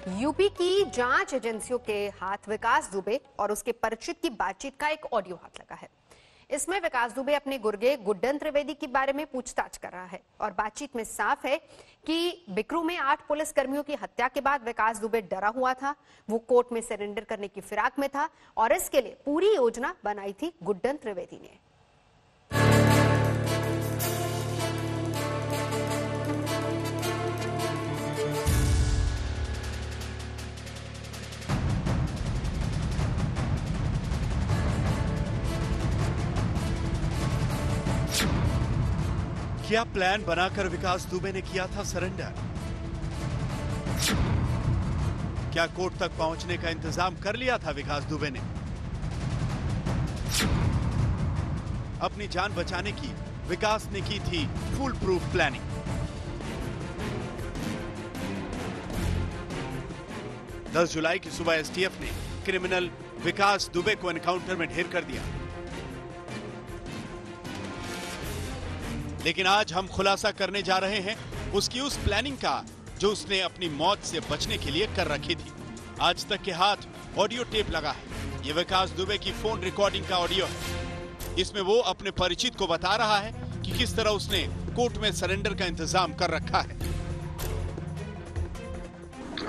UP की जांच एजेंसियों के हाथ विकास दुबे और उसके परिचित की बातचीत का एक ऑडियो हाथ लगा है। इसमें विकास दुबे अपने गुर्गे गुड्डन त्रिवेदी के बारे में पूछताछ कर रहा है और बातचीत में साफ है कि बिकरू में 8 पुलिसकर्मियों की हत्या के बाद विकास दुबे डरा हुआ था। वो कोर्ट में सरेंडर करने की फिराक में था और इसके लिए पूरी योजना बनाई थी गुड्डन त्रिवेदी ने। क्या प्लान बनाकर विकास दुबे ने किया था सरेंडर? क्या कोर्ट तक पहुंचने का इंतजाम कर लिया था विकास दुबे ने? अपनी जान बचाने की विकास ने की थी फुल प्रूफ प्लानिंग। दस जुलाई की सुबह एसटीएफ ने क्रिमिनल विकास दुबे को एनकाउंटर में ढेर कर दिया। लेकिन आज हम खुलासा करने जा रहे हैं उसकी उस प्लानिंग का जो उसने अपनी मौत से बचने के लिए कर रखी थी। आज तक के हाथ ऑडियो टेप लगा है। ये विकास दुबे की फोन रिकॉर्डिंग का ऑडियो है। इसमें वो अपने परिचित को बता रहा है कि किस तरह उसने कोर्ट में सरेंडर का इंतजाम कर रखा है।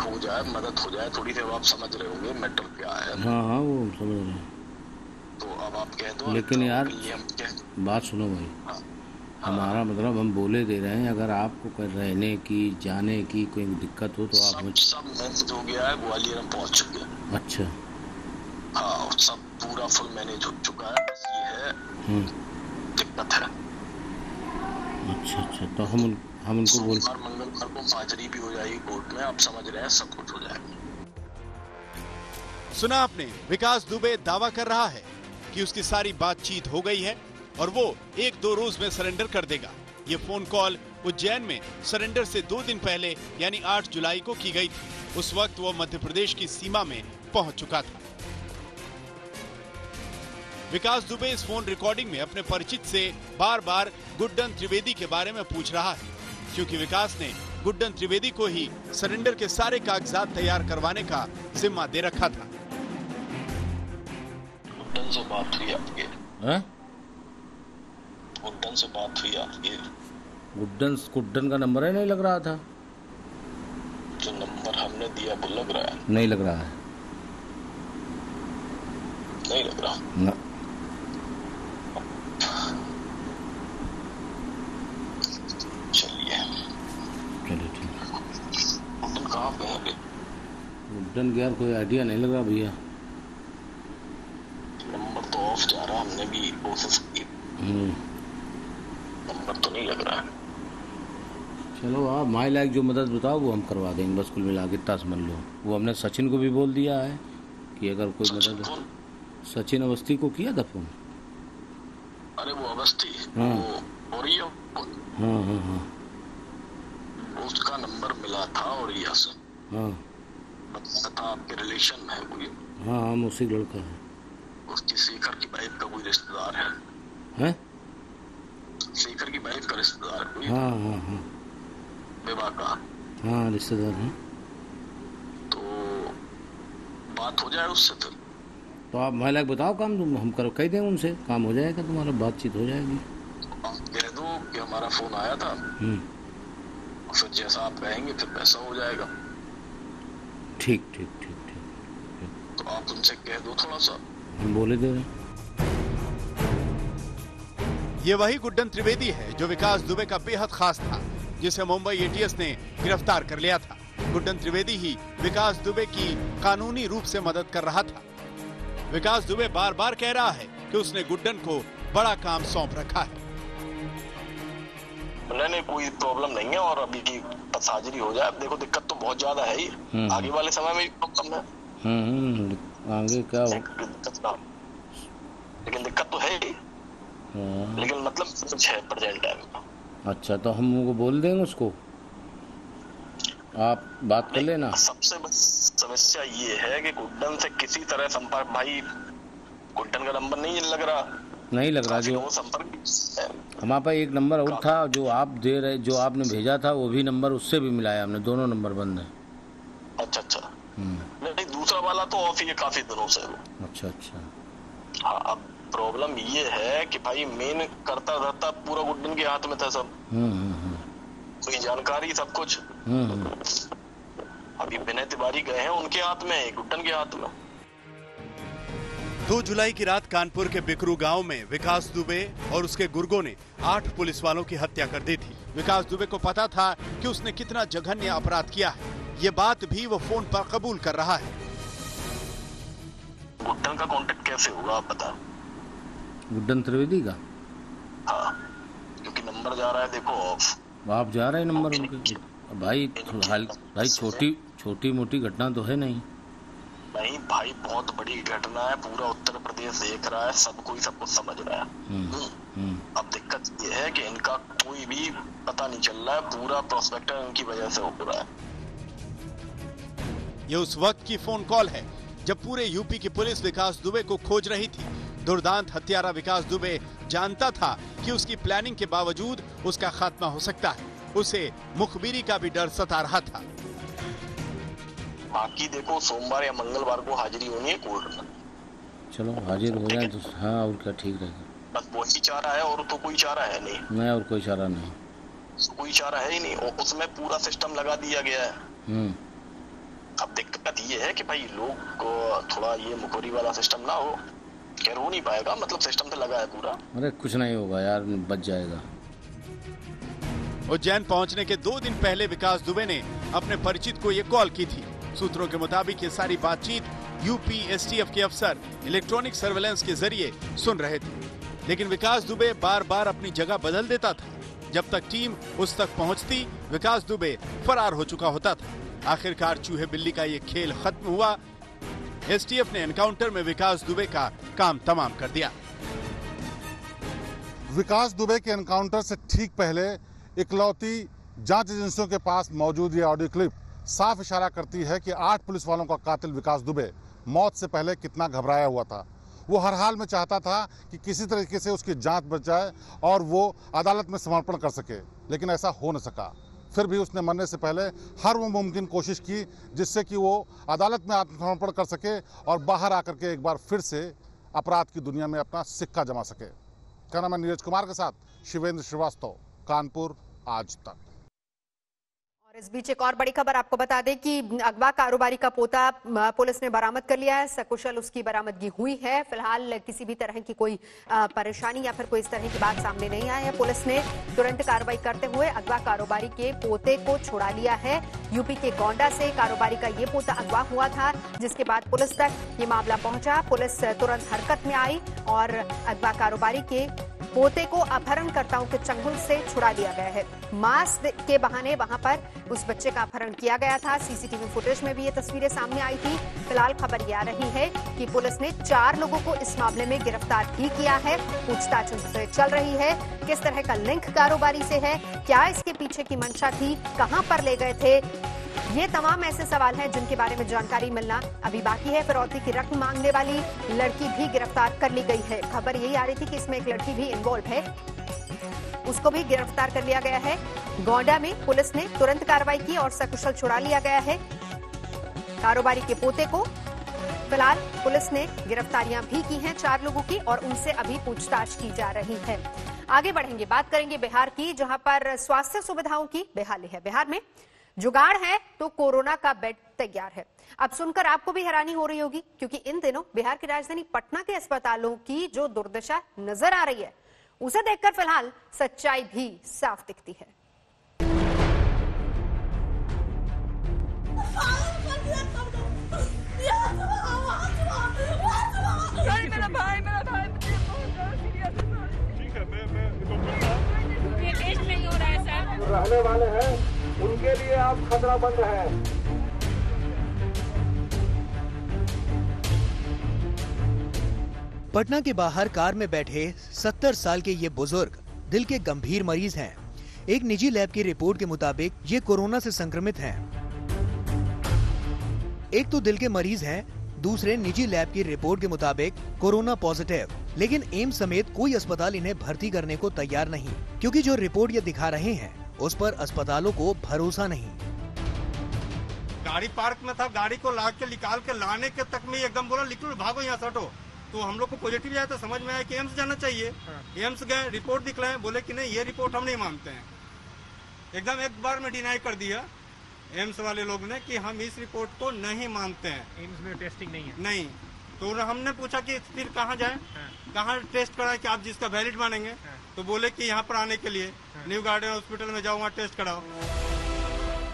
हो जाए, मदद हो जाए थोड़ी देर, आप समझ रहे होंगे मैटर क्या है। हाँ वो समझ रहे हैं। तो अब आप कह दो। लेकिन तो यार बात सुनो भाई। हाँ। हमारा मतलब हम बोले दे रहे हैं, अगर आपको कर रहने की जाने की कोई दिक्कत हो तो आप सब मैनेज हो गया है, ग्वालियर में पहुंच चुके हैं। अच्छा। हाँ सब पूरा फुल मैनेज हो चुका है, बस ये है दिक्कत है। अच्छा तो हम उनको बोल मंगलवार को हाजिरी भी हो जाएगी कोर्ट में, आप समझ रहे हैं, सब कुछ हो जाएगा। सुना आपने, विकास दुबे दावा कर रहा है कि उसकी सारी बातचीत हो गई है और वो 1-2 रोज में सरेंडर कर देगा। ये फोन कॉल उज्जैन में सरेंडर से 2 दिन पहले यानी 8 जुलाई को की गई थी। उस वक्त वो मध्य प्रदेश की सीमा में पहुंच चुका था। विकास दुबे इस फोन रिकॉर्डिंग में अपने परिचित से बार-बार गुड्डन त्रिवेदी के बारे में पूछ रहा है, क्योंकि विकास ने गुड्डन त्रिवेदी को ही सरेंडर के सारे कागजात तैयार करवाने का जिम्मा दे रखा था। गुड्डन से बात हुई आपकी? गुड्डन से बात हुई आपकी? गुड्डन का नंबर है नहीं लग रहा था। जो नंबर हमने दिया वो लग रहा है? नहीं लग रहा है। नहीं लग रहा ना। चलिए ठीक है। गुड्डन कहाँ पे है? गुड्डन यार कोई आइडिया नहीं लग रहा भैया। नंबर तो ऑफ जा रहा, हमने भी कोशिश की, नंबर तो नहीं लग रहा है। चलो आप माई लायक जो मदद बताओ वो हम करवा देंगे, बस कुल मिला के इतना समझ लो। वो हमने सचिन को भी बोल दिया है कि अगर कोई मदद। सचिन अवस्थी को किया था फोन। अरे वो अवस्थी, हाँ। वो और ये हाँ उसका नंबर मिला था और ये हाँ बताया था आपके रिलेशन में है कोई। हाँ हम उसी लड़का है। उसकी शेखर की वाइफ का कोई रिश्तेदार है? हैं? शेखर की वाइफ का रिश्तेदार कोई? हाँ विवाह का? हाँ रिश्तेदार है। तो बात हो जाए उससे फिर। तो आप माइलाक बताओ काम, तुम हम कर कह दें उनसे, काम हो जाएगा, तुम्हारा बातचीत हो जाएगी। आप कह दो कि हमारा फोन आया था, फिर जैसा आप कहेंगे फिर पैसा हो जाएगा। ठीक। तो आप उनसे कह दो थोड़ा सा, हम बोले दे रहे। ये वही गुड्डन त्रिवेदी है जो विकास दुबे का बेहद खास था, जिसे मुंबई एटीएस ने गिरफ्तार कर लिया था। गुड्डन त्रिवेदी ही विकास दुबे की कानूनी रूप से मदद कर रहा था। विकास दुबे बार-बार कह रहा है कि उसने गुड्डन को बड़ा काम सौंप रखा है। नहीं कोई प्रॉब्लम नहीं है, और अभी की हाजिरी हो जाए। देखो दिक्कत तो बहुत ज्यादा है ही, आगे वाले समय में भी प्रॉब्लम है। आगे क्या हो? लेकिन दिक्कत तो है ही। लेकिन मतलब कुछ है प्रेजेंट टाइम में। अच्छा तो हम उनको बोल देंगे, उसको आप बात कर लेना। सबसे बड़ी समस्या ये है कि गुड्डन से किसी तरह संपर्क, भाई गुड्डन का नंबर नहीं लग रहा। जो संपर्क हमारे पास एक नंबर और था जो आप दे रहे, जो आपने भेजा था वो भी नंबर, उससे भी मिलाया हमने, दोनों नंबर बंद है। अच्छा। नहीं, दूसरा वाला तो ऑफ ही है काफी दिनों से वो। अच्छा। हाँ, अब प्रॉब्लम ये है कि भाई मेन करता धरता पूरा गुड्डन के हाथ में था सब। कोई जानकारी सब कुछ। अभी विनय तिवारी गए हैं उनके हाथ में, गुड्डन के हाथ में। 2 जुलाई की रात कानपुर के बिकरू गांव में विकास दुबे और उसके गुर्गों ने 8 पुलिस वालों की हत्या कर दी थी। विकास दुबे को पता था कि उसने कितना जघन्य अपराध किया है, ये बात भी वो फोन पर कबूल कर रहा है। गुड्डन का कांटेक्ट कैसे हुआ आप बता? गुड्डन त्रिवेदी का? हाँ, क्योंकि नंबर जा रहा है देखो ऑफ। आप जा रहे हैं नंबर उनके? भाई छोटी मोटी घटना तो है नहीं भाई, बहुत बड़ी घटना है, पूरा उत्तर प्रदेश देख रहा है, सब कोई सब कुछ समझ रहा है। अब दिक्कत ये है कि इनका कोई भी पता नहीं चल रहा है, पूरा प्रोस्पेक्टर इनकी वजह से हो रहा है। ये उस वक्त की फोन कॉल है जब पूरे यूपी की पुलिस विकास दुबे को खोज रही थी। दुर्दांत हत्यारा विकास दुबे जानता था कि उसकी प्लानिंग के बावजूद उसका खात्मा हो सकता है। उसे मुखबिरी का भी डर सता रहा था। बाकी देखो, सोमवार या मंगलवार को हाजिरी होनी है कोर्ट में। चलो हाजिर हो जाए तो हाँ, और क्या ठीक रहेगा। बस वही चारा है, और तो कोई चारा है नहीं। और कोई चारा नहीं, कोई चारा है ही नहीं। और उसमें पूरा सिस्टम लगा दिया गया है। अब दिक्कत ये है कि भाई लोग को थोड़ा ये मुखोरी वाला सिस्टम ना हो, खैर हो नहीं पाएगा, मतलब सिस्टम तो लगा है पूरा। अरे कुछ नहीं होगा यार, बच जाएगा। उज्जैन पहुंचने के 2 दिन पहले विकास दुबे ने अपने परिचित को ये कॉल की थी। सूत्रों के मुताबिक ये सारी बातचीत यूपी एसटीएफ के अफसर इलेक्ट्रॉनिक सर्वेलेंस के जरिए सुन रहे थे, लेकिन विकास दुबे बार बार अपनी जगह बदल देता था। जब तक टीम उस तक पहुंचती, विकास दुबे फरार हो चुका होता था। आखिरकार चूहे बिल्ली का ये खेल खत्म हुआ। एसटीएफ ने एनकाउंटर में विकास दुबे का काम तमाम कर दिया। विकास दुबे के एनकाउंटर से ठीक पहले इकलौती जांच एजेंसियों के पास मौजूद ये ऑडियो क्लिप साफ इशारा करती है कि 8 पुलिस वालों का कातिल विकास दुबे मौत से पहले कितना घबराया हुआ था। वो हर हाल में चाहता था कि किसी तरीके से उसकी जांच बच जाए और वो अदालत में समर्पण कर सके, लेकिन ऐसा हो न सका। फिर भी उसने मरने से पहले हर वो मुमकिन कोशिश की जिससे कि वो अदालत में आत्मसमर्पण कर सके और बाहर आकर के एक बार फिर से अपराध की दुनिया में अपना सिक्का जमा सके। कहना मैं नीरज कुमार के साथ शिवेंद्र श्रीवास्तव, कानपुर आज तक। और इस बीच एक और बड़ी खबर आपको बता दें कि अगवा कारोबारी का पोता पुलिस ने बरामद कर लिया है। सकुशल उसकी बरामदगी हुई है। फिलहाल किसी भी तरह की कोई परेशानी या फिर कोई इस तरह की बात सामने नहीं आई है। पुलिस ने तुरंत कार्रवाई करते हुए अगवा कारोबारी के पोते को छुड़ा लिया है। यूपी के गोंडा से कारोबारी का ये पोता अगवा हुआ था, जिसके बाद पुलिस तक ये मामला पहुंचा। पुलिस तुरंत हरकत में आई और अगवा कारोबारी के पोते को अपहरणकर्ताओं के चंगुल से छुड़ा लिया गया है। मास्क के बहाने वहां पर उस बच्चे का अपहरण किया गया था। सीसीटीवी फुटेज में भी ये तस्वीरें सामने आई थी। फिलहाल खबर ये आ रही है कि पुलिस ने 4 लोगों को इस मामले में गिरफ्तार भी किया है। पूछताछ उनसे चल रही है। किस तरह का लिंक कारोबारी से है, क्या इसके पीछे की मंशा थी, कहां पर ले गए थे, ये तमाम ऐसे सवाल हैं जिनके बारे में जानकारी मिलना अभी बाकी है। फिरौती की रकम मांगने वाली लड़की भी गिरफ्तार कर ली गई है। खबर यही आ रही थी कि इसमें एक लड़की भी इन्वॉल्व है, उसको भी गिरफ्तार कर लिया गया है। गोंडा में पुलिस ने तुरंत कार्रवाई की और सकुशल छुड़ा लिया गया है कारोबारी के पोते को। फिलहाल पुलिस ने गिरफ्तारियां भी की हैं 4 लोगों की और उनसे अभी पूछताछ की जा रही है। आगे बढ़ेंगे, बात करेंगे बिहार की, जहां पर स्वास्थ्य सुविधाओं की बेहाली है। बिहार में जुगाड़ है तो कोरोना का बेड तैयार है। अब सुनकर आपको भी हैरानी हो रही होगी, क्योंकि इन दिनों बिहार की राजधानी पटना के अस्पतालों की जो दुर्दशा नजर आ रही है, उसे देखकर फिलहाल सच्चाई भी साफ दिखती है। मेरा भाई ठीक है, मैं टेस्ट नहीं हो रहा है सर। रहने वाले हैं उनके लिए आप खतरा बंद है। पटना के बाहर कार में बैठे 70 साल के ये बुजुर्ग दिल के गंभीर मरीज हैं। एक निजी लैब की रिपोर्ट के मुताबिक ये कोरोना से संक्रमित हैं। एक तो दिल के मरीज हैं, दूसरे निजी लैब की रिपोर्ट के मुताबिक कोरोना पॉजिटिव। लेकिन एम्स समेत कोई अस्पताल इन्हें भर्ती करने को तैयार नहीं, क्योंकि जो रिपोर्ट ये दिखा रहे हैं उस पर अस्पतालों को भरोसा नहीं। गाड़ी पार्क में था, गाड़ी को ला के निकाल के लाने के तक में एकदम बोला निकलो भागो यहाँ से हटो। तो हम लोग को पॉजिटिव आया तो समझ में आया कि एम्स जाना चाहिए। एम्स गए, रिपोर्ट दिखलाए, बोले कि नहीं ये रिपोर्ट हम नहीं मानते हैं। एकदम एक बार में डिनाई कर दिया एम्स वाले लोग ने कि हम इस रिपोर्ट को नहीं मानते हैं, एम्स में टेस्टिंग नहीं है। नहीं। तो हमने पूछा कि फिर कहाँ जाए, कहाँ टेस्ट कराए कि आप जिसका वैलिड मानेंगे। तो बोले कि यहाँ पर आने के लिए न्यू गार्डन हॉस्पिटल में जाओ, वहाँ टेस्ट कराओ।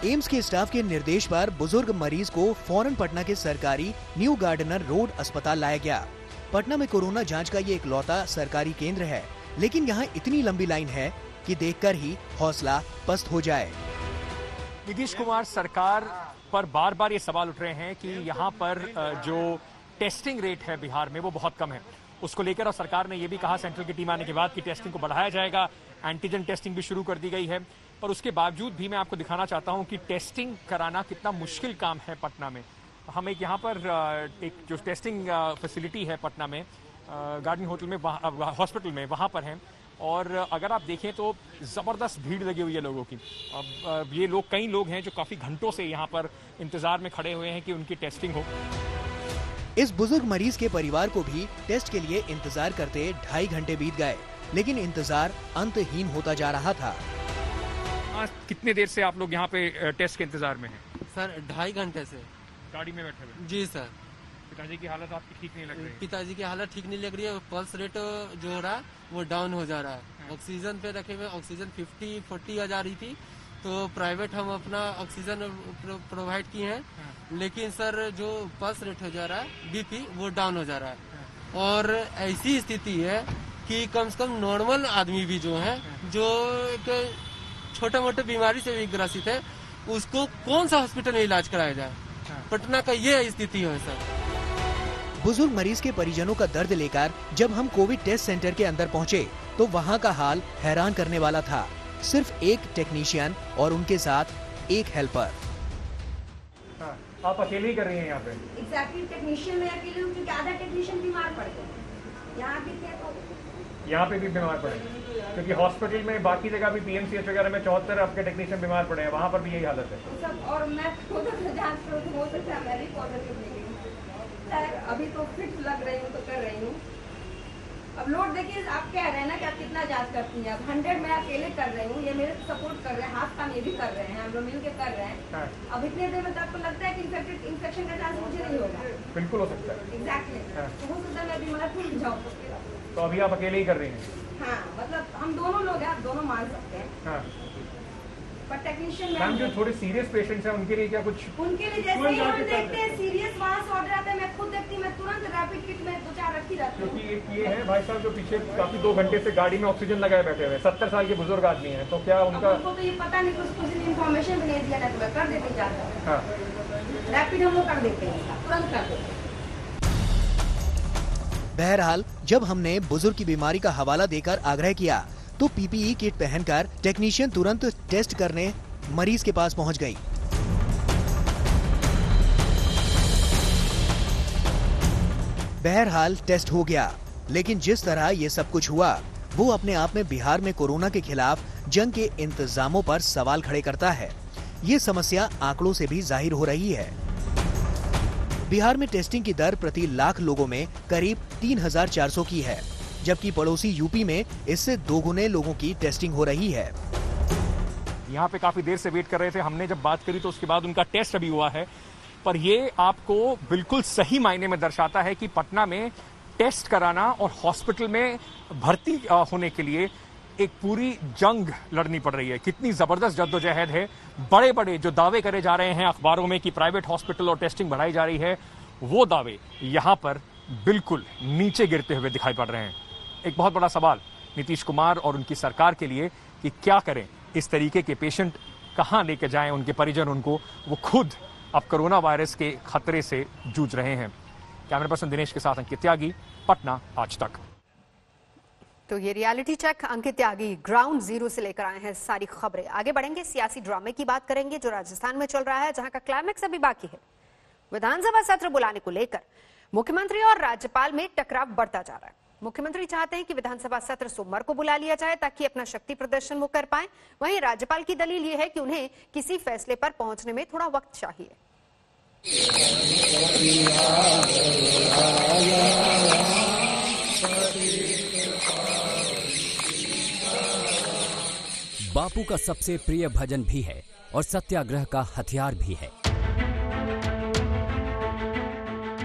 एम्स के स्टाफ के निर्देश पर बुजुर्ग मरीज को फौरन पटना के सरकारी न्यू गार्डनर रोड अस्पताल लाया गया। पटना में कोरोना जांच का ये इकलौता सरकारी केंद्र है, लेकिन यहाँ इतनी लंबी लाइन है कि देखकर ही हौसला पस्त हो जाए। नीतीश कुमार सरकार पर बार बार ये सवाल उठ रहे हैं कि यहाँ पर जो टेस्टिंग रेट है बिहार में वो बहुत कम है। उसको लेकर और सरकार ने ये भी कहा सेंट्रल की टीम आने के बाद कि टेस्टिंग को बढ़ाया जाएगा, एंटीजन टेस्टिंग भी शुरू कर दी गई है। पर उसके बावजूद भी मैं आपको दिखाना चाहता हूँ कि टेस्टिंग कराना कितना मुश्किल काम है पटना में। हम एक यहाँ पर एक जो टेस्टिंग फैसिलिटी है पटना में गार्डन होटल में, हॉस्पिटल में, वहाँ पर है। और अगर आप देखें तो ज़बरदस्त भीड़ लगी हुई है लोगों की। अब ये लोग, कई लोग हैं जो काफ़ी घंटों से यहाँ पर इंतज़ार में खड़े हुए हैं कि उनकी टेस्टिंग हो। इस बुजुर्ग मरीज के परिवार को भी टेस्ट के लिए इंतजार करते 2.5 घंटे बीत गए, लेकिन इंतजार अंतहीन होता जा रहा था। आज कितने देर से आप लोग यहाँ पे टेस्ट के इंतजार में हैं? सर 2.5 घंटे से गाड़ी में बैठे हुए? जी सर। पिताजी की हालत आपकी ठीक नहीं लग रही? पिताजी की हालत ठीक नहीं लग रही है। पल्स रेट जो हो रहा है वो डाउन हो जा रहा है। ऑक्सीजन पे रखे हुए, ऑक्सीजन 50-40 आ जा रही थी, तो प्राइवेट हम अपना ऑक्सीजन प्रोवाइड किए हैं। लेकिन सर जो पल्स रेट हो जा रहा है, बीपी, वो डाउन हो जा रहा है। और ऐसी स्थिति है कि कम से कम नॉर्मल आदमी भी जो है, जो एक छोटे मोटे बीमारी से भी ग्रसित है, उसको कौन सा हॉस्पिटल में इलाज कराया जाए? पटना का ये स्थिति है सर। बुजुर्ग मरीज के परिजनों का दर्द लेकर जब हम कोविड टेस्ट सेंटर के अंदर पहुंचे, तो वहां का हाल हैरान करने वाला था। सिर्फ एक टेक्नीशियन और उनके साथ एक हेल्पर। आप अकेले ही कर रही हैं यहाँ पे? एग्जैक्टली, टेक्नीशियन में अकेले हूँ क्योंकि आधा टेक्नीशियन बीमार पड़ गए। यहाँ भी थे तो यहाँ पे भी बीमार पड़े, क्योंकि हॉस्पिटल में बाकी जगह भी पीएमसीएच वगैरह में 74 आपके टेक्नीशियन बीमार पड़े हैं, वहाँ पर भी यही हालत है सब। और मैं खुद जांच हो सकता है मैं भी पॉजिटिव निकली सर। अभी तो फिट लग रही हूँ तो कर रही हूँ। अब लोड देखिए, आप कह रहे हैं ना कि आप कितना जांच करती हैं। अब 100 मैं अकेले कर रही हूँ, ये मेरे सपोर्ट कर रहे हैं, हाथ काम ये भी कर रहे हैं, हम लोग मिल के कर रहे हैं। अब इतने देर में तो आपको लगता है कि इन्फेक्शन का चांस मुझे नहीं होगा? बिल्कुल हो सकता है। एग्जैक्टली, तो हो सकता है मैं बीमार पड़ जाऊँ। तो अभी आप अकेले ही कर रही हैं? हाँ, मतलब हम दोनों लोग हैं, आप दोनों मान सकते हैं। हाँ। पर टेक्नीशियन मैम जो थोड़े सीरियस पेशेंट्स हैं उनके लिए क्या कुछ? उनके लिए जैसे ही हम देखते हैं सीरियस वहाँ से ऑर्डर आता है, मैं खुद देखती हूँ, मैं तुरंत रैपिड किट में 2-4 रखी रहती हूँ। क्योंकि एक ये है भाई साहब जो पीछे काफी 2 घंटे से गाड़ी में ऑक्सीजन लगाए बैठे हुए, 70 साल के बुजुर्ग आदमी हैं, तो क्या उनका? उनको तो ये पता नहीं, कुछ दिन इन्फॉर्मेशन भी नहीं दिया ना, तो मैं कर देते जाता। रैपिड हम लोग कर देते हैं, तुरंत कर देते हैं। बहरहाल जब हमने बुजुर्ग की बीमारी का हवाला देकर आग्रह किया, तो पीपीई किट पहनकर टेक्नीशियन तुरंत टेस्ट करने मरीज के पास पहुंच गई। बहरहाल टेस्ट हो गया, लेकिन जिस तरह ये सब कुछ हुआ, वो अपने आप में बिहार में कोरोना के खिलाफ जंग के इंतजामों पर सवाल खड़े करता है। ये समस्या आंकड़ों से भी जाहिर हो रही है। बिहार में टेस्टिंग की दर प्रति लाख लोगों में करीब 3,400 की है, जबकि पड़ोसी यूपी में इससे 2 गुने लोगों की टेस्टिंग हो रही है। यहाँ पे काफी देर से वेट कर रहे थे, हमने जब बात करी तो उसके बाद उनका टेस्ट अभी हुआ है। पर ये आपको बिल्कुल सही मायने में दर्शाता है कि पटना में टेस्ट कराना और हॉस्पिटल में भर्ती होने के लिए एक पूरी जंग लड़नी पड़ रही है। कितनी जबरदस्त जद्दोजहद है। बड़े बड़े जो दावे करे जा रहे हैं अखबारों में कि प्राइवेट हॉस्पिटल और टेस्टिंग बढ़ाई जा रही है, वो दावे यहाँ पर बिल्कुल नीचे गिरते हुए दिखाई पड़ रहे हैं। एक बहुत बड़ा सवाल नीतीश कुमार और उनकी सरकार के लिए कि क्या करें, इस तरीके के पेशेंट कहाँ लेके जाएं उनके परिजन उनको, वो खुद अब कोरोना वायरस के खतरे से जूझ रहे हैं। कैमरा पर्सन दिनेश के साथ अंकित त्यागी, पटना आज तक। तो ये रियलिटी चेक अंकित त्यागी ग्राउंड जीरो से लेकर आए हैं सारी खबरें। आगे बढ़ेंगे, सियासी ड्रामे की बात करेंगे जो राजस्थान में चल रहा है, जहां का क्लाइमेक्स अभी बाकी है। विधानसभा सत्र बुलाने को लेकर मुख्यमंत्री और राज्यपाल में टकराव बढ़ता जा रहा है। मुख्यमंत्री चाहते हैं कि विधानसभा सत्र सोमवार को बुला लिया जाए ताकि अपना शक्ति प्रदर्शन वो कर पाए। वहीं राज्यपाल की दलील ये है कि उन्हें किसी फैसले पर पहुंचने में थोड़ा वक्त चाहिए। बापू का सबसे प्रिय भजन भी है और सत्याग्रह का हथियार भी है।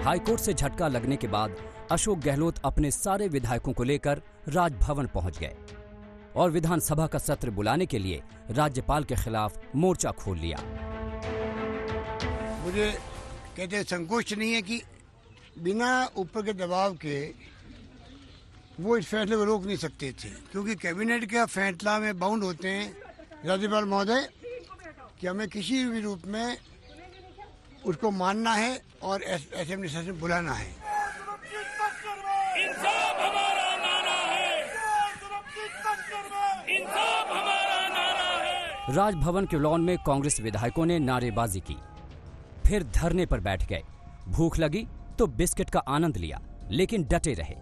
हाईकोर्ट से झटका लगने के बाद अशोक गहलोत अपने सारे विधायकों को लेकर राजभवन पहुंच गए और विधानसभा का सत्र बुलाने के लिए राज्यपाल के खिलाफ मोर्चा खोल लिया। मुझे कहते संकोच नहीं है कि बिना ऊपर के दबाव के वो इस फैसले को रोक नहीं सकते थे, क्योंकि कैबिनेट का फैसला में बाउंड होते हैं राज्यपाल महोदय कि हमें किसी भी रूप में उसको मानना है और असेंबली सेशन बुलाना है। राजभवन के लॉन में कांग्रेस विधायकों ने नारेबाजी की, फिर धरने पर बैठ गए। भूख लगी तो बिस्किट का आनंद लिया, लेकिन डटे रहे।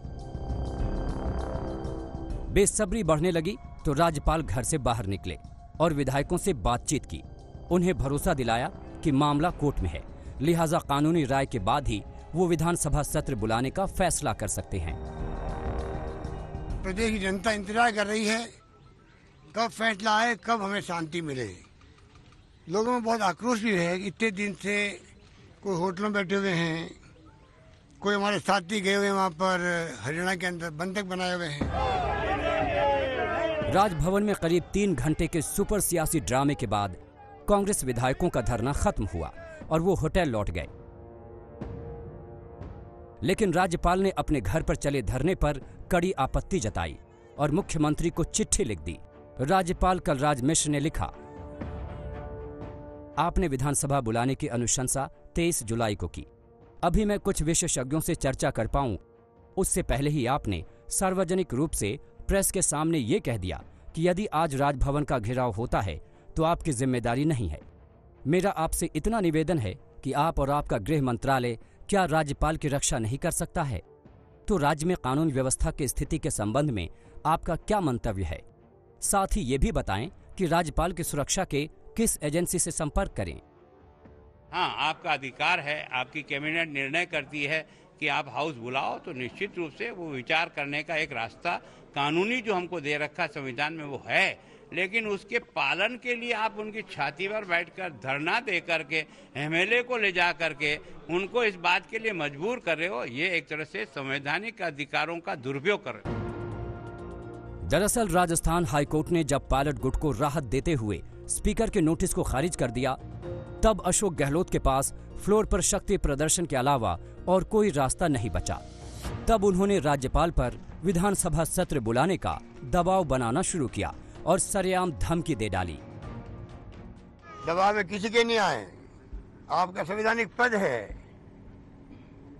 बेसब्री बढ़ने लगी तो राज्यपाल घर से बाहर निकले और विधायकों से बातचीत की। उन्हें भरोसा दिलाया कि मामला कोर्ट में है, लिहाजा कानूनी राय के बाद ही वो विधानसभा सत्र बुलाने का फैसला कर सकते हैं। प्रदेश की जनता इंतजार कर रही है कब फैसला आए, कब हमें शांति मिले। लोगों में बहुत आक्रोश भी है। इतने दिन से कोई होटलों में बैठे हुए हैं, कोई हमारे साथी गए हुए हैं वहाँ पर हरियाणा के अंदर बंधक बनाए हुए हैं। राजभवन में करीब 3 घंटे के सुपर सियासी ड्रामे के बाद कांग्रेस विधायकों का धरना खत्म हुआ और वो होटल लौट गए। लेकिन राज्यपाल ने अपने घर पर चले धरने पर कड़ी आपत्ति जताई और मुख्यमंत्री को चिट्ठी लिख दी। राज्यपाल कलराज मिश्र ने लिखा, आपने विधानसभा बुलाने की अनुशंसा 23 जुलाई को की। अभी मैं कुछ विशेषज्ञों से चर्चा कर पाऊं, उससे पहले ही आपने सार्वजनिक रूप से प्रेस के सामने ये कह दिया कि यदि आज राजभवन का घेराव होता है तो आपकी जिम्मेदारी नहीं है। मेरा आपसे इतना निवेदन है कि आप और आपका गृह मंत्रालय क्या राज्यपाल की रक्षा नहीं कर सकता है? तो राज्य में कानून व्यवस्था की स्थिति के संबंध में आपका क्या मंतव्य है? साथ ही ये भी बताएं कि राज्यपाल की सुरक्षा के किस एजेंसी से संपर्क करें। हाँ, आपका अधिकार है, आपकी कैबिनेट निर्णय करती है कि आप हाउस बुलाओ, तो निश्चित रूप से वो विचार करने का एक रास्ता कानूनी जो हमको दे रखा संविधान में वो है, लेकिन उसके पालन के लिए आप उनकी छाती पर बैठकर धरना दे करके एमएलए को ले जा करके उनको इस बात के लिए मजबूर कर रहे हो, ये एक तरह से संवैधानिक अधिकारों का दुरुपयोग कर रहे हो। दरअसल राजस्थान हाईकोर्ट ने जब पायलट गुट को राहत देते हुए स्पीकर के नोटिस को खारिज कर दिया, तब अशोक गहलोत के पास फ्लोर पर शक्ति प्रदर्शन के अलावा और कोई रास्ता नहीं बचा। तब उन्होंने राज्यपाल पर विधानसभा सत्र बुलाने का दबाव बनाना शुरू किया और सरेआम धमकी दे डाली। दबाव में किसी के नहीं आए, आपका संवैधानिक पद है,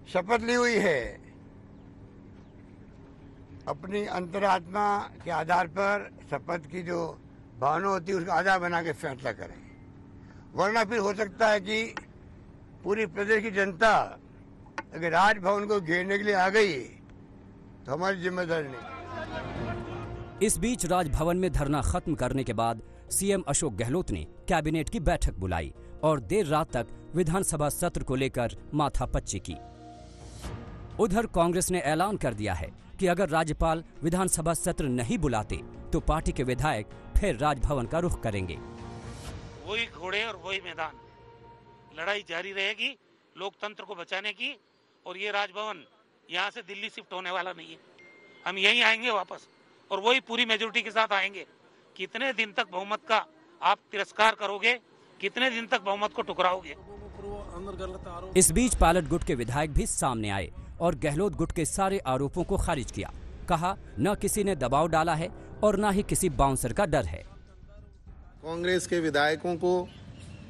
शपथ ली हुई है, अपनी अंतरात्मा के आधार पर शपथ की जो भावना होती है उसका आधार बना के फैसला करें, वरना फिर हो सकता है कि पूरी प्रदेश की जनता अगर राजभवन को घेरने के लिए आ गई तो हमारी जिम्मेदारी नहीं। इस बीच राजभवन में धरना खत्म करने के बाद सीएम अशोक गहलोत ने कैबिनेट की बैठक बुलाई और देर रात तक विधानसभा सत्र को लेकर माथापच्ची की। उधर कांग्रेस ने ऐलान कर दिया है कि अगर राज्यपाल विधानसभा सत्र नहीं बुलाते तो पार्टी के विधायक फिर राजभवन का रुख करेंगे। वही घोड़े और वही मैदान, लड़ाई जारी रहेगी लोकतंत्र को बचाने की। और ये राजभवन यहाँ से दिल्ली शिफ्ट होने वाला नहीं है, हम यहीं आएंगे वापस और वही पूरी मेजोरिटी के साथ आएंगे। कितने दिन तक बहुमत का आप तिरस्कार करोगे, कितने दिन तक बहुमत को टुकराओगे? इस बीच पायलट गुट के विधायक भी सामने आए और गहलोत गुट के सारे आरोपों को खारिज किया। कहा, न किसी ने दबाव डाला है और न ही किसी बाउंसर का डर है। कांग्रेस के विधायकों को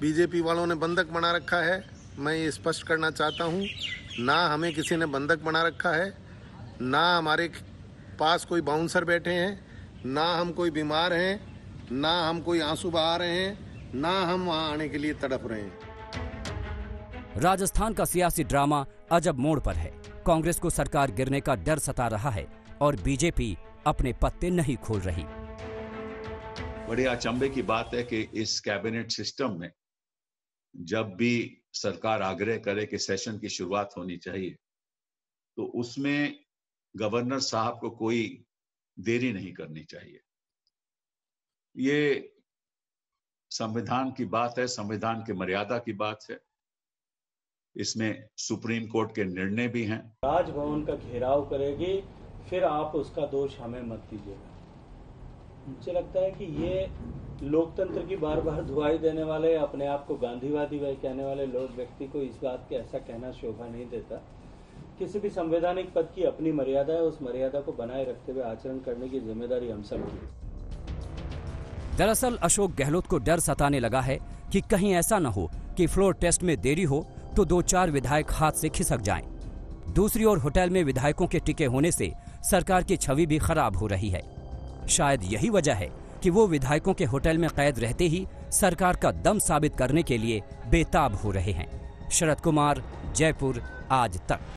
बीजेपी वालों ने बंधक बना रखा है। मैं ये स्पष्ट करना चाहता हूँ, ना हमें किसी ने बंधक बना रखा है, ना हमारे पास कोई बाउंसर बैठे हैं, ना हम कोई बीमार हैं, ना हम कोई आंसू बहा रहे हैं, ना हम वहाँ आने के लिए तड़प रहे हैं। राजस्थान का सियासी ड्रामा अजब मोड़ पर है। कांग्रेस को सरकार गिरने का डर सता रहा है और बीजेपी अपने पत्ते नहीं खोल रही। बड़ी अचंभे की बात है कि इस कैबिनेट सिस्टम में जब भी सरकार आग्रह करे कि सेशन की शुरुआत होनी चाहिए, तो उसमें गवर्नर साहब को कोई देरी नहीं करनी चाहिए। ये संविधान की बात है, संविधान की मर्यादा की बात है। इसमें सुप्रीम कोर्ट के निर्णय भी हैं। राजभवन का घेराव करेगी, फिर आप उसका दोष हमें मत दीजिएगा। मुझे लगता है कि ये लोकतंत्र की बार बार दुहाई देने वाले, अपने आप को गांधीवादी कहने वाले लोग व्यक्ति को इस बात के ऐसा कहना शोभा नहीं देता। किसी भी संवैधानिक पद की अपनी मर्यादा है, उस मर्यादा को बनाए रखते हुए आचरण करने की जिम्मेदारी हम सब की। दरअसल अशोक गहलोत को डर सताने लगा है कि कहीं ऐसा न हो कि फ्लोर टेस्ट में देरी हो तो 2-4 विधायक हाथ से खिसक जाएं। दूसरी ओर होटल में विधायकों के टिके होने से सरकार की छवि भी खराब हो रही है। शायद यही वजह है कि वो विधायकों के होटल में कैद रहते ही सरकार का दम साबित करने के लिए बेताब हो रहे हैं। शरद कुमार, जयपुर, आज तक।